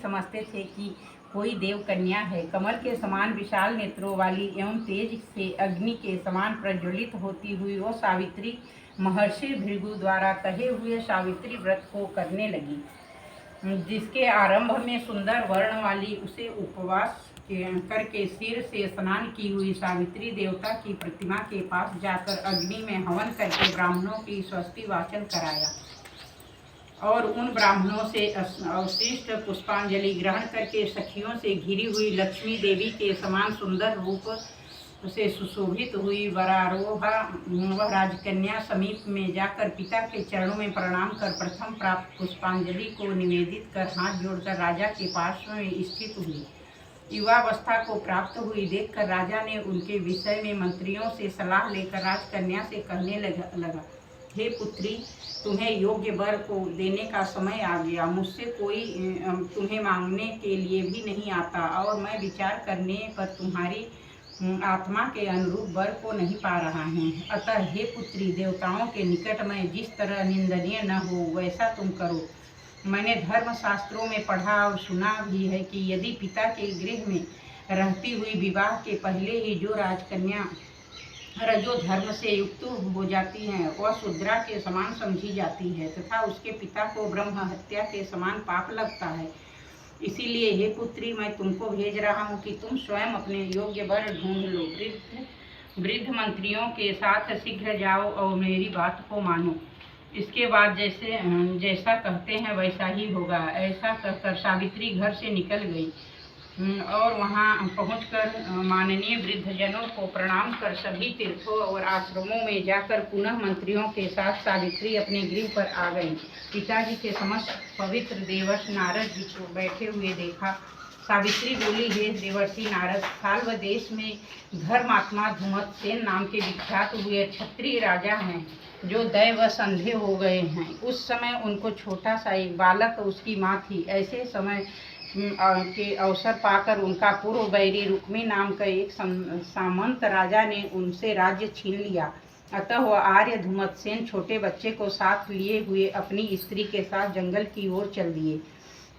समझते थे कि कोई देव कन्या है। कमल के समान विशाल नेत्रों वाली एवं तेज से अग्नि के समान प्रज्वलित होती हुई वो सावित्री महर्षि भृगु द्वारा कहे हुए सावित्री व्रत को करने लगी, जिसके आरंभ में सुंदर वर्ण वाली उसे उपवास करके सिर से स्नान की हुई सावित्री देवता की प्रतिमा के पास जाकर अग्नि में हवन करके ब्राह्मणों की स्वस्ति वाचन कराया और उन ब्राह्मणों से अवशिष्ट पुष्पांजलि ग्रहण करके सखियों से घिरी हुई लक्ष्मी देवी के समान सुंदर रूप से सुशोभित हुई वरारोहा वह राजकन्या समीप में जाकर पिता के चरणों में प्रणाम कर प्रथम प्राप्त पुष्पांजलि को निवेदित कर हाथ जोड़कर राजा के पास में स्थित हुई। युवावस्था को प्राप्त हुई देखकर राजा ने उनके विषय में मंत्रियों से सलाह लेकर राजकन्या से कहने लगा, हे पुत्री, तुम्हें योग्य वर को देने का समय आ गया। मुझसे कोई तुम्हें मांगने के लिए भी नहीं आता और मैं विचार करने पर तुम्हारी आत्मा के अनुरूप वर को नहीं पा रहा हूँ। अतः हे पुत्री, देवताओं के निकट मैं जिस तरह निंदनीय न हो वैसा तुम करो। मैंने धर्म शास्त्रों में पढ़ा और सुना भी है कि यदि पिता के गृह में रहती हुई विवाह के पहले ही जो राजकन्या रजो धर्म से युक्त हो जाती हैं वह शूद्रा के समान समझी जाती है तथा उसके पिता को ब्रह्म हत्या के समान पाप लगता है। इसीलिए हे पुत्री, मैं तुमको भेज रहा हूँ कि तुम स्वयं अपने योग्य वर ढूंढ लो। वृद्ध मंत्रियों के साथ शीघ्र जाओ और मेरी बात को मानो। इसके बाद जैसा कहते हैं वैसा ही होगा। ऐसा कहकर सावित्री घर से निकल गई और वहां पहुंचकर माननीय वृद्धजनों को प्रणाम कर सभी तीर्थों और आश्रमों में जाकर पुनः मंत्रियों के साथ सावित्री अपने गृह पर आ गई। पिताजी के समस्त पवित्र देवर्षि नारद जी को बैठे हुए देखा। सावित्री बोली, हे देवर्षि नारद, साल्व देश में धर्मात्मा धूमतसेन नाम के विख्यात हुए क्षत्रिय राजा हैं जो दैवश अंधे हो गए हैं। उस समय उनको छोटा सा एक बालक उसकी माँ थी। ऐसे समय के अवसर पाकर उनका पूर्व बैरी रुक्मी नाम का एक सामंत राजा ने उनसे राज्य छीन लिया। अतः वह आर्य धूमतसेन छोटे बच्चे को साथ लिए हुए अपनी स्त्री के साथ जंगल की ओर चल दिए।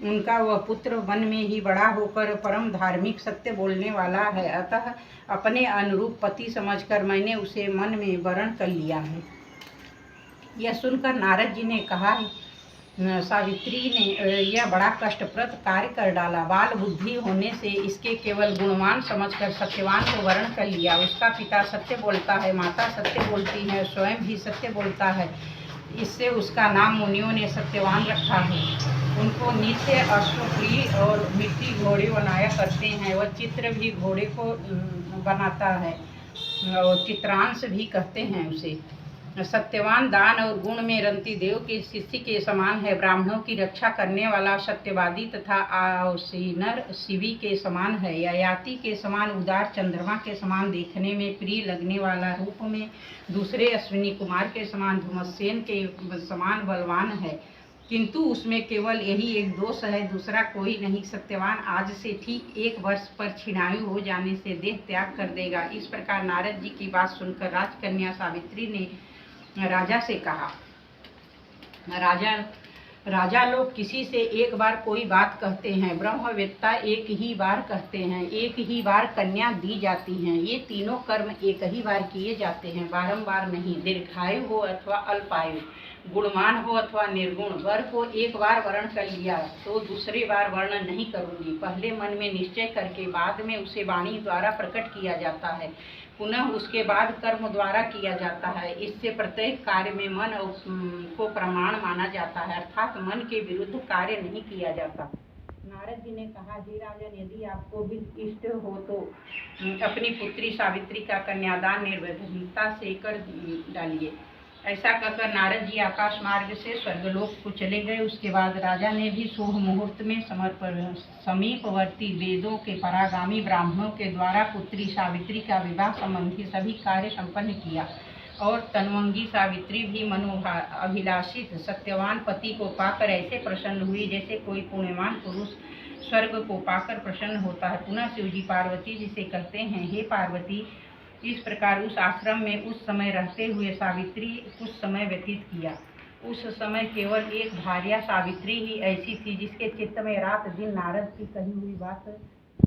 उनका वह पुत्र वन में ही बड़ा होकर परम धार्मिक सत्य बोलने वाला है, अतः अपने अनुरूप पति समझकर मैंने उसे मन में वरण कर लिया है। यह सुनकर नारद जी ने कहा, सावित्री ने यह बड़ा कष्टप्रद कार्य कर डाला। बाल बुद्धि होने से इसके केवल गुणवान समझकर सत्यवान को वरण कर लिया। उसका पिता सत्य बोलता है, माता सत्य बोलती है, स्वयं भी सत्य बोलता है। इससे उसका नाम मुनियों ने सत्यवान रखा है। उनको नित्य अश्वप्रिय और मिट्टी घोड़े बनाया करते हैं। वह चित्र भी घोड़े को बनाता है और चित्रांश भी कहते हैं उसे। सत्यवान दान और गुण में रंती देव के शिष्य के समान है। ब्राह्मणों की रक्षा करने वाला सत्यवादी तथा आसीनर शिवी के समान है। ययाति के समान उदार, चंद्रमा के समान देखने में प्रिय लगने वाला, रूप में दूसरे अश्विनी कुमार के समान धूमतसेन के समान बलवान है, किंतु उसमें केवल यही एक दोष है, दूसरा कोई नहीं। सत्यवान आज से ठीक 1 वर्ष पर छिनायु हो जाने से देह त्याग कर देगा। इस प्रकार नारद जी की बात सुनकर राजकन्या सावित्री ने राजा से कहा, राजा लोग किसी से एक बार कोई बात कहते हैं, ब्रह्मवेत्ता एक ही बार कहते हैं, एक ही बार कन्या दी जाती हैं। ये तीनों कर्म एक ही बार किए जाते हैं, बारंबार नहीं। दीर्घायु हो अथवा अल्पायु, गुणवान हो अथवा निर्गुण, वर को एक बार वर्ण कर लिया तो दूसरी बार वर्ण नहीं करूंगी। पहले मन में निश्चय करके बाद में उसे वाणी द्वारा प्रकट किया जाता है, पुनः उसके बाद कर्म द्वारा किया जाता है। इससे प्रत्येक कार्य में मन को प्रमाण माना जाता है, अर्थात मन के विरुद्ध कार्य नहीं किया जाता। नारद जी ने कहा, हे राजन, यदि आपको भी इष्ट हो तो अपनी पुत्री सावित्री का कन्यादान निर्विघ्नता से कर डालिए। ऐसा कहकर नारद जी आकाश मार्ग से स्वर्गलोक को चले गए। उसके बाद राजा ने भी शुभ मुहूर्त में समीपवर्ती वेदों के परागामी ब्राह्मणों के द्वारा पुत्री सावित्री का विवाह संबंधी सभी कार्य संपन्न किया और तन्वंगी सावित्री भी मनोअभिलाषित सत्यवान पति को पाकर ऐसे प्रसन्न हुई जैसे कोई पुण्यवान पुरुष स्वर्ग को पाकर प्रसन्न होता है। पुनः शिवजी पार्वती जी से कहते हैं, हे पार्वती, इस प्रकार उस आश्रम में उस समय रहते हुए सावित्री कुछ समय व्यतीत किया। उस समय केवल एक भार्या सावित्री ही ऐसी थी जिसके चित्त में रात दिन नारद की कही हुई बात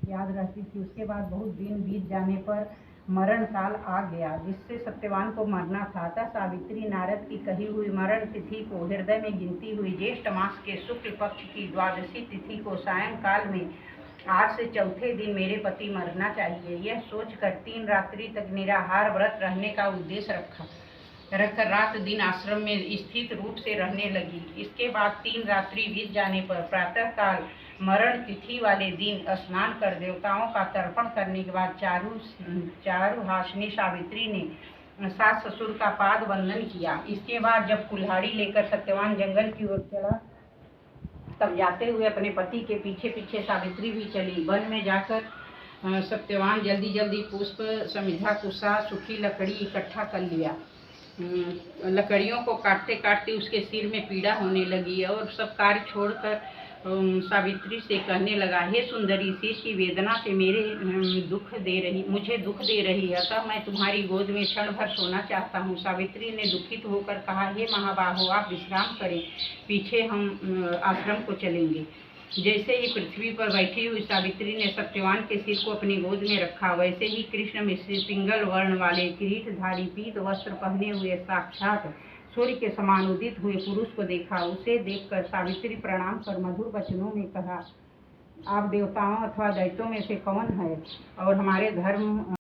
याद रहती थी। उसके बाद बहुत दिन बीत जाने पर मरण काल आ गया, जिससे सत्यवान को मरना था। अतः सावित्री नारद की कही हुई मरण तिथि को हृदय में गिनती हुई ज्येष्ठ मास के शुक्ल पक्ष की द्वादशी तिथि को सायंकाल में आज से चौथे दिन मेरे पति मरना चाहिए, यह सोचकर 3 रात्रि तक निराहार व्रत रहने का उद्देश्य रखकर रात दिन आश्रम में स्थित रूप से रहने लगी। इसके बाद 3 रात्रि बीत जाने पर प्रातः काल मरण तिथि वाले दिन स्नान कर देवताओं का तर्पण करने के बाद चारुहासिनी सावित्री ने सास ससुर का पाद वंदन किया। इसके बाद जब कुल्हाड़ी लेकर सत्यवान जंगल की ओर चला, तब जाते हुए अपने पति के पीछे पीछे सावित्री भी चली। वन में जाकर सत्यवान जल्दी जल्दी पुष्प, समिधा, कुशा, सूखी लकड़ी इकट्ठा कर लिया। लकड़ियों को काटते काटते उसके सिर में पीड़ा होने लगी और सब कार्य छोड़कर सावित्री से कहने लगा, हे सुंदरी, सिर की वेदना से मुझे दुख दे रही है, अतः मैं तुम्हारी गोद में क्षण भर सोना चाहता हूँ। सावित्री ने दुखित होकर कहा, हे महाबाहो, आप विश्राम करें, पीछे हम आश्रम को चलेंगे। जैसे ही पृथ्वी पर बैठी हुई सावित्री ने सत्यवान के सिर को अपनी गोद में रखा, वैसे ही कृष्ण मिश्र पिंगल वर्ण वाले किरीटधारी पीत वस्त्र पहने हुए साक्षात सूर्य के समान उदित हुए पुरुष को देखा। उसे देखकर सावित्री प्रणाम कर मधुर वचनों में कहा, आप देवताओं अथवा दैत्यों में से कौन है और हमारे धर्म